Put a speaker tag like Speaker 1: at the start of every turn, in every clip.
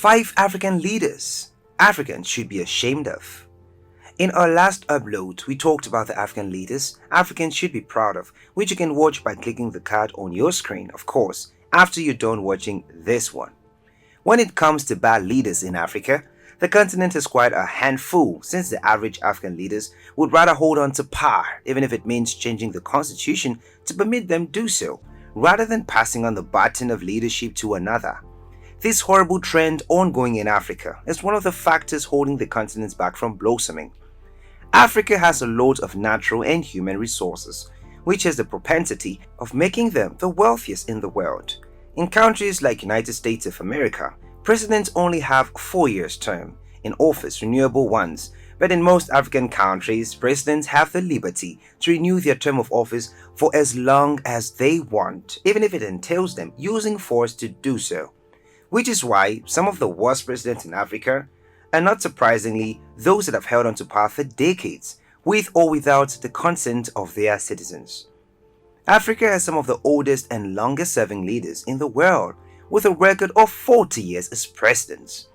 Speaker 1: 5 African leaders Africans should be ashamed of. In our last upload, we talked about the African leaders Africans should be proud of, which you can watch by clicking the card on your screen, of course, after you're done watching this one. When it comes to bad leaders in Africa, the continent has quite a handful, since the average African leaders would rather hold on to power, even if it means changing the constitution to permit them do so, rather than passing on the baton of leadership to another. This horrible trend ongoing in Africa is one of the factors holding the continent back from blossoming. Africa has a lot of natural and human resources, which has the propensity of making them the wealthiest in the world. In countries like United States of America, presidents only have 4 years term in office, renewable ones, but in most African countries, presidents have the liberty to renew their term of office for as long as they want, even if it entails them using force to do so. Which is why some of the worst presidents in Africa are, not surprisingly, those that have held on to power for decades, with or without the consent of their citizens. Africa has some of the oldest and longest-serving leaders in the world, with a record of 40 years as presidents.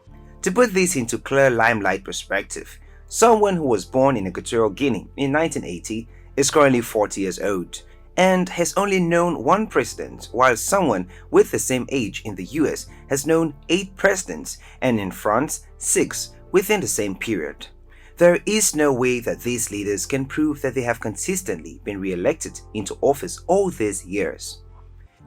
Speaker 1: To put this into clear limelight perspective, someone who was born in Equatorial Guinea in 1980 is currently 40 years old and has only known one president, while someone with the same age in the US has known 8 presidents, and in France 6 within the same period. There is no way that these leaders can prove that they have consistently been re-elected into office all these years.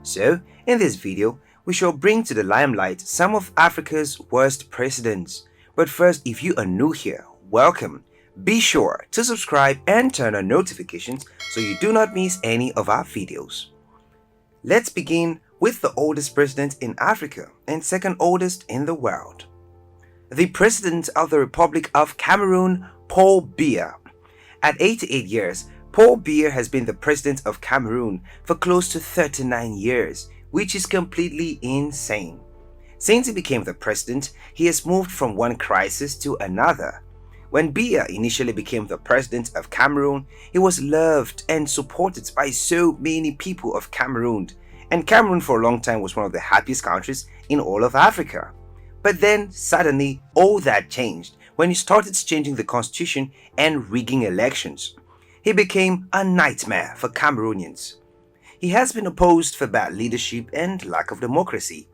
Speaker 1: So, in this video, we shall bring to the limelight some of Africa's worst presidents. But first, if you are new here, welcome. Be sure to subscribe and turn on notifications so you do not miss any of our videos. Let's begin with the oldest president in Africa and second oldest in the world. The President of the Republic of Cameroon, Paul Biya. At 88 years, Paul Biya has been the president of Cameroon for close to 39 years, which is completely insane. Since he became the president, he has moved from one crisis to another. When Biya initially became the president of Cameroon, he was loved and supported by so many people of Cameroon, and Cameroon for a long time was one of the happiest countries in all of Africa. But then, suddenly, all that changed when he started changing the constitution and rigging elections. He became a nightmare for Cameroonians. He has been opposed for bad leadership and lack of democracy.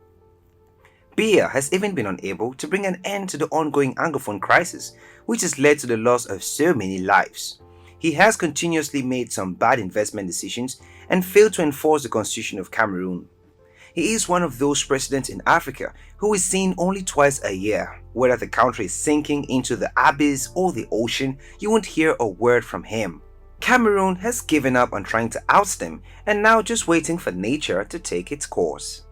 Speaker 1: Biya has even been unable to bring an end to the ongoing Anglophone crisis, which has led to the loss of so many lives. He has continuously made some bad investment decisions and failed to enforce the constitution of Cameroon. He is one of those presidents in Africa who is seen only twice a year. Whether the country is sinking into the abyss or the ocean, you won't hear a word from him. Cameroon has given up on trying to oust him and now just waiting for nature to take its course.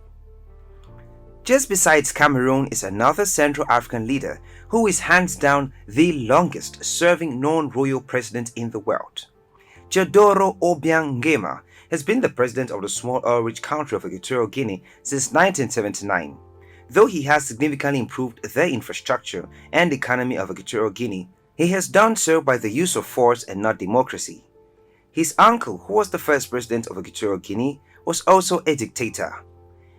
Speaker 1: Just besides Cameroon is another Central African leader who is hands down the longest serving non-royal president in the world. Teodoro Obiang Nguema has been the president of the small oil-rich country of Equatorial Guinea since 1979. Though he has significantly improved the infrastructure and economy of Equatorial Guinea, he has done so by the use of force and not democracy. His uncle, who was the first president of Equatorial Guinea, was also a dictator.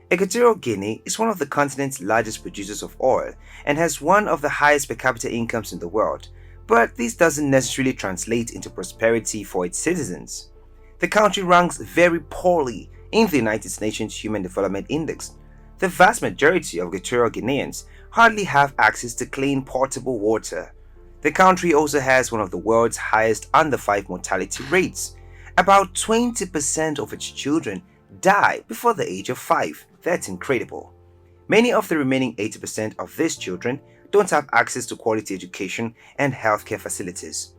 Speaker 1: Equatorial Guinea is one of the continent's largest producers of oil and has one of the highest per capita incomes in the world, but this doesn't necessarily translate into prosperity for its citizens. The country ranks very poorly in the United Nations Human Development Index. The vast majority of Equatorial Guineans hardly have access to clean potable water. The country also has one of the world's highest under-5 mortality rates. About 20% of its children die before the age of 5. That's incredible. Many of the remaining 80% of these children don't have access to quality education and healthcare facilities.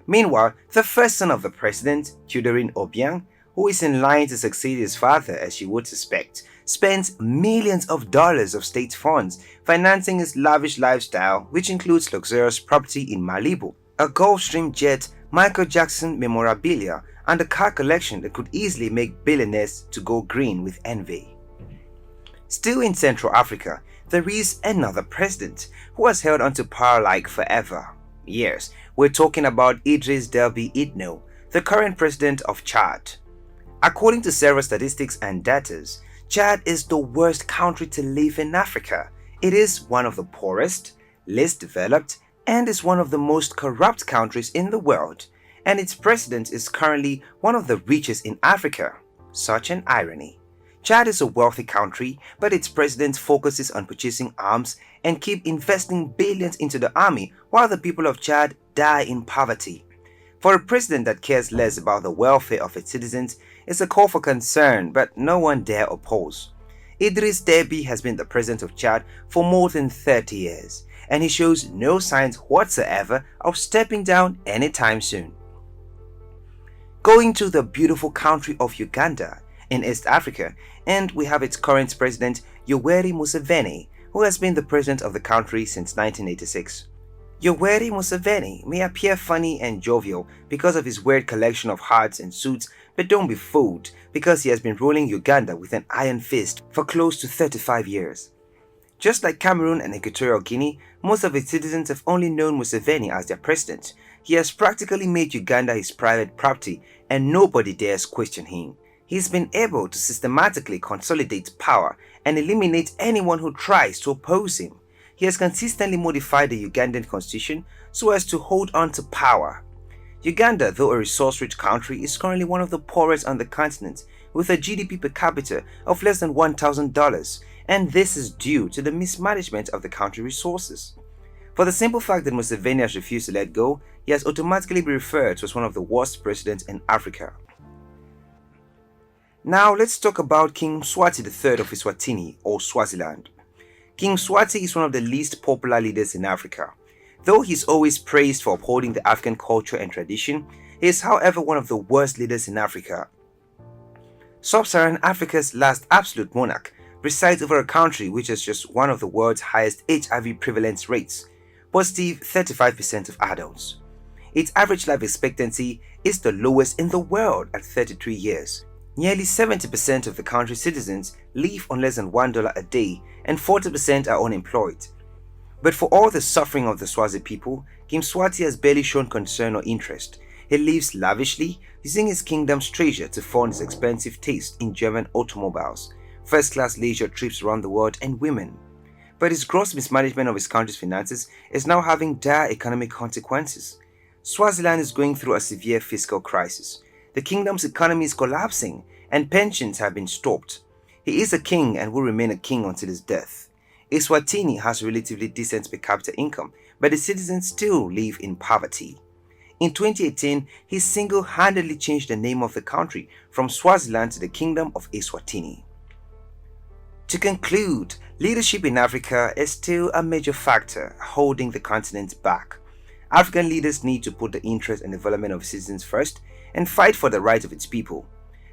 Speaker 1: Meanwhile, the first son of the president, Teodoro Obiang, who is in line to succeed his father as you would suspect, spends millions of dollars of state funds financing his lavish lifestyle, which includes luxurious property in Malibu, a Gulfstream jet, Michael Jackson memorabilia, and a car collection that could easily make billionaires to go green with envy. Still in Central Africa, there is another president who has held onto power like forever. Yes, we're talking about Idriss Déby Itno, the current president of Chad. According to several statistics and data, Chad is the worst country to live in Africa. It is one of the poorest, least developed, and is one of the most corrupt countries in the world, and its president is currently one of the richest in Africa. Such an irony. Chad is a wealthy country, but its president focuses on purchasing arms and keep investing billions into the army while the people of Chad die in poverty. For a president that cares less about the welfare of its citizens is a call for concern, but no one dare oppose. Idris Deby has been the president of Chad for more than 30 years, and he shows no signs whatsoever of stepping down anytime soon. Going to the beautiful country of Uganda in East Africa, and we have its current president Yoweri Museveni, who has been the president of the country since 1986. Yoweri Museveni may appear funny and jovial because of his weird collection of hats and suits, but don't be fooled because he has been ruling Uganda with an iron fist for close to 35 years. Just like Cameroon and Equatorial Guinea, most of its citizens have only known Museveni as their president. He has practically made Uganda his private property and nobody dares question him. He's been able to systematically consolidate power and eliminate anyone who tries to oppose him. He has consistently modified the Ugandan constitution so as to hold on to power. Uganda, though a resource-rich country, is currently one of the poorest on the continent, with a GDP per capita of less than $1,000, and this is due to the mismanagement of the country resources. For the simple fact that Museveni has refused to let go, he has automatically been referred to as one of the worst presidents in Africa. Now let's talk about King Mswati III of Eswatini or Swaziland. King Mswati is one of the least popular leaders in Africa. Though he is always praised for upholding the African culture and tradition, he is however one of the worst leaders in Africa. Sub-Saharan Africa's last absolute monarch presides over a country which has just one of the world's highest HIV prevalence rates, positive 35% of adults. Its average life expectancy is the lowest in the world at 33 years. Nearly 70% of the country's citizens live on less than $1 a day and 40% are unemployed. But for all the suffering of the Swazi people, King Mswati has barely shown concern or interest. He lives lavishly, using his kingdom's treasure to fund his expensive taste in German automobiles, first-class leisure trips around the world, and women. But his gross mismanagement of his country's finances is now having dire economic consequences. Swaziland is going through a severe fiscal crisis. The kingdom's economy is collapsing and pensions have been stopped. He is a king and will remain a king until his death. Eswatini has relatively decent per capita income, but the citizens still live in poverty. In 2018, he single-handedly changed the name of the country from Swaziland to the Kingdom of Eswatini. To conclude, leadership in Africa is still a major factor holding the continent back. African leaders need to put the interest and development of citizens first and fight for the rights of its people.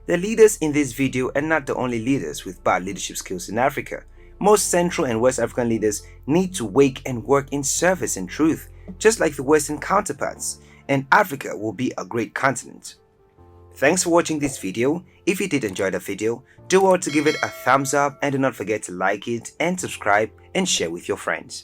Speaker 1: The leaders in this video are not the only leaders with bad leadership skills in Africa. Most Central and West African leaders need to wake and work in service and truth, just like the Western counterparts, and Africa will be a great continent. Thanks for watching this video. If you did enjoy the video, do well to give it a thumbs up and do not forget to like it and subscribe and share with your friends.